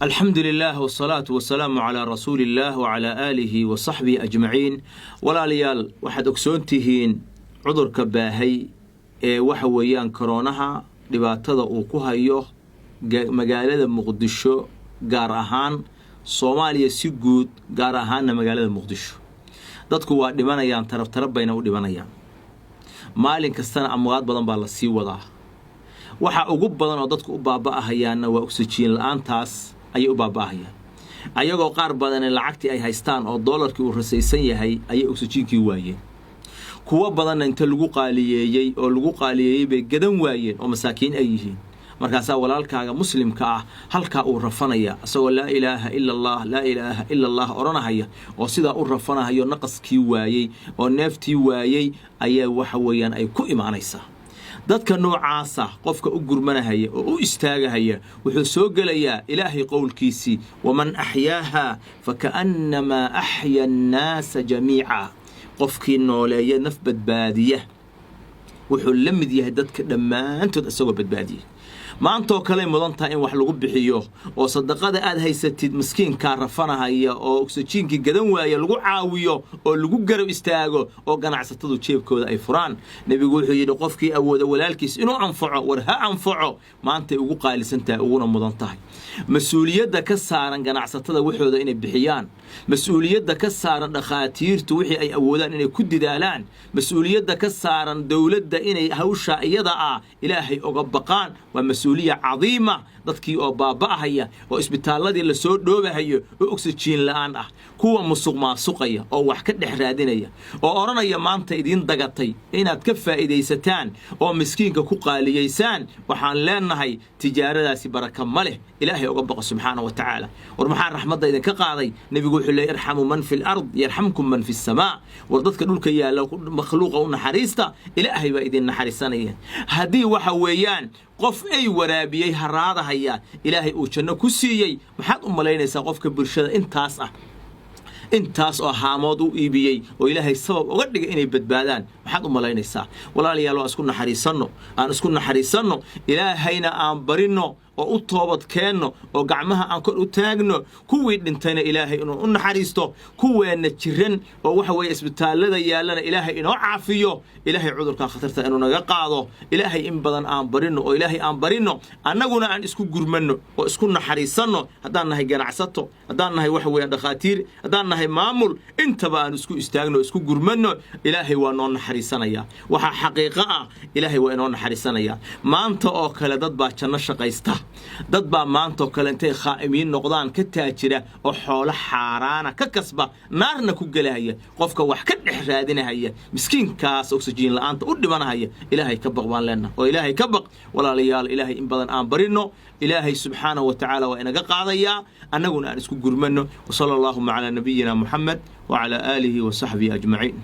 الحمد لله والصلاة والسلام على رسول الله وعلى آله وصحبه أجمعين. ولا ليال واحد أكسونتهين عذر كباهي وحويان كورونها لبعتذا وكوها يوه مجالات مقدشو جارهان صوماليا سجود جارهان مجالات مقدشو dadku waa dhimanayaan tarab bayna u dhimanayaan maalin kastana amwaad badan baa la sii wadaa waxa ugu badan oo dadku u baaba'ahayaana waa oxygen la'aantaas ay u baaba'ayaan ayagoo qaar badan lacagtii ay haystaan oo dollarkii uu rasaysan yahay ay oxygenkii waayeen kuwa badan inta lagu qaaliyeeyay bay gadan waayeen oo masaakiin ay yihiin markaas walaalkaaga muslimka ah halka uu rafanaya asagoo la ilaaha illa allah oranahaya oo sida uu rafanayo naqaskii waayay oo neeftii waayay ayaa waxa weeyaan ay ku imaanaysaa dadka noocaasa qofka u gurmanahaya oo u istaagahaya wuxuu soo galayaa ilaahay qowlkiisii waman ahyaaha fakannama ahya an-nas jamii'a qofkii nooleeya naf badbaadiya wuxuu la mid yahay dadka dhamaantood asagoo badbaadiya maantoo kale mudanta in wax lagu bixiyo oo sadaqada aad haysatid miskiinka rafanahaya oo oxygenkii gadan waaya lagu caawiyo oo lagu garab istaago oo ganacsatadu jeebkooda ay furaan nabigu wuxuu yiri qofkii awooda walaalkiis inuu anfaco war ha anfaco maanta ugu qaalisantaa ugu mudantahay mas'uuliyadda ka saaran ganacsatada waxooda inay bixiyaan mas'uuliyadda ka saaran dhaqaatiirtu wixii ay awoodaan inay ku didaalaan mas'uuliyadda ka saaran dawladda inay hawsha iyada ah ilaahay uga baqaan waa مسؤولية عظيمة dadkii oo baaba'ahaya oo isbitaaladii la soo dhoobahayo oo oxygen la'aan ah kuwa musuqmaasuqaya oo wax ka dhex raadinaya oo oranaya maanta idin dagatay inaad ka faa'iideysataan oo miskiinka ku qaaliyeysaan waxaan leenahay tijaaradaasi baraka ma leh ilaahay uga baqo subhanahu wa ta'ala war maxaa raxmadda idin ka qaaday nabigu wuxuu leeyahay irhamu man fil ard yarhamkum man fis samaa war dadka dhulka yaala makhluuqa u naxariista ilaahay baa idin naxariisanaya hadii waxa weeyaan qof ay waraabiyay haraadaha ilaahay uu janno ku siiyay maxaad u malaynaysaa qofka bulshada intaas oo haamood u iibiyay oo ilaahay sabab uga dhigay inay badbaadaan maxaad u malaynaysaa walaalayaal waa isku naxariisanno ilaahayna aan barino oo u toobad keenno oo gacmaha aan kor u taagno kuwii dhintayna ilaahay inuu u naxariisto kuweena jiran oo waxa weeye isbitaalada yaalana ilaahay inoo caafiyo ilaahay cudurka khatarta inuu naga qaado ilaahay in badan aan barino oo ilaahay aan barino annaguna aan isku gurmanno oo isku naxariisanno haddaan nahay ganacsato haddaan nahay waxa weeye dhaqaatiir haddaan nahay maamul intaba aan isku istaagno isku gurmanno ilaahay waa noo naxariisanaya waxa xaqiiqo ah ilaahay waa inoo naxariisanaya maanta oo kale dad baa janno shaqaysta dad baa maanta kale intay khaa'imiin noqdaan ka taajira oo xoolo xaaraana ka kasba naarna ku galaya qofka wax ka dhex raadinaya miskiinkaas oxygen la'aanta u dhimanaya ilaahay ka baq baan leenahay oo ilaahay ka baq walaalayaal ilaahay in badan aan barino ilaahay subhanahu wa ta'ala waa inaga qaadaya annaguna aan isku gurmano wa sallallahu ala nabiyyina muhammad wa ala alihi wa sahbihi ajma'in.